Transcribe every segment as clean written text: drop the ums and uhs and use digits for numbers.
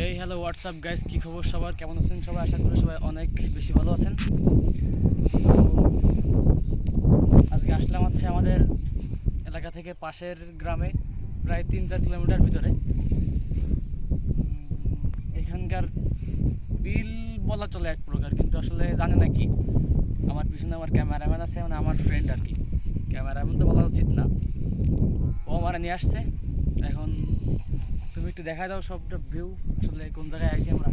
এই hello WhatsApp guys, কী খবর সবার? কেমন আছেন সবাই? আশা করি সবাই অনেক বেশি ভালো আছেন। তো আজকে আসলাম হচ্ছে আমাদের এলাকা থেকে পাশের গ্রামে, প্রায় 3-4 কিলোমিটার ভিতরে। এখানকার বিল বলা চলে এক প্রকার, কিন্তু আসলে জানে না কি। আমার পিছনে আমার ক্যামেরাম্যান আছে, মানে আমার ফ্রেন্ড আর কি। ক্যামেরাম্যান তো বলা উচিত না, ও আমার নিয়ে আসছে। এখন তুমি একটু দেখাই দাও সবটা ভিউ, আসলে কোন জায়গায় আইছি আমরা।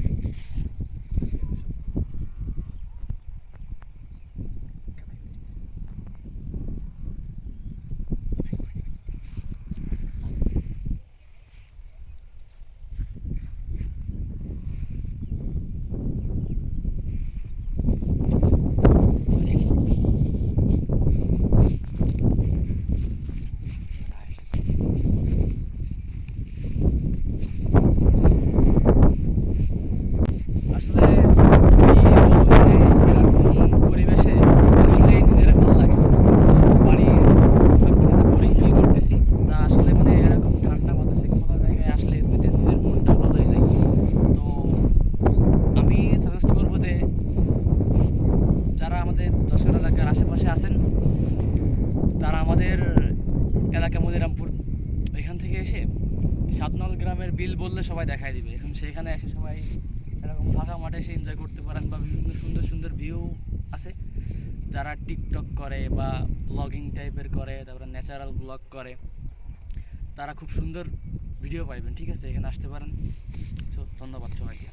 আসলে কি বলবো, মানে এরকম পরিবেশে আসলে নিজের ভালো লাগে। বাড়ির সবকিছুতে বোরিং ফিল করতেছি, তা আসলে মানে এরকম ঠান্ডা বাতাসে খোলা জায়গায় আসলে এমনিতে নিজের মনটা ভালো হয়ে যায়। তো আমি সাজেস্ট করবো যে যারা আমাদের যশোর এলাকার আশেপাশে আছেন, তারা আমাদের এলাকা মনিরামপুর, ওইখান থেকে এসে সাতনল গ্রামের বিল বললে সবাই দেখাই দিবে। এখন সেখানে এসে সবাই এরকম ফাঁকা মাঠে এসে এনজয় করতে পারেন, বা বিভিন্ন সুন্দর সুন্দর ভিউ আছে। যারা টিকটক করে বা ব্লগিং টাইপের করে, তারপরে ন্যাচারাল ব্লগ করে, তারা খুব সুন্দর ভিডিও পাইবেন। ঠিক আছে, এখানে আসতে পারেন। তো ধন্যবাদ সবাইকে।